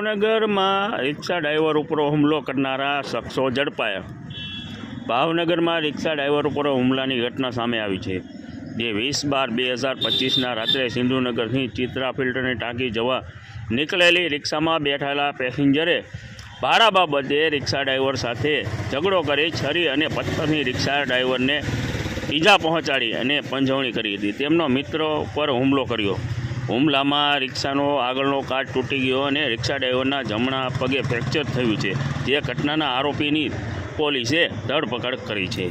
ભાવનગરમાં રિક્ષા ડ્રાઈવર ઉપર હુમલો કરનારા શખ્સો ઝડપાયા। ભાવનગરમાં રિક્ષા ડ્રાઈવર ઉપર હુમલાની ઘટના સામે આવી છે, જે 20/12/2025ના રાત્રે સિંધુનગરથી ચિત્રા ફિલ્ટરની ટાંકી જવા નીકળેલી રિક્ષામાં બેઠેલા પેસેન્જરે ભાડા બાબતે રિક્ષા ડ્રાઈવર સાથે ઝઘડો કરી છરી અને પથ્થરની રિક્ષા ડ્રાઈવરને ઈજા પહોંચાડી અને પંજવણી કરી હતી। તેમનો મિત્ર પર હુમલો કર્યો। હુમલામાં રિક્ષાનો આગળનો કાચ તૂટી ગયો અને રિક્ષા ડ્રાઈવરના જમણા પગે ફ્રેક્ચર થયું છે, જે ઘટનાના આરોપીની પોલીસે ધરપકડ કરી છે।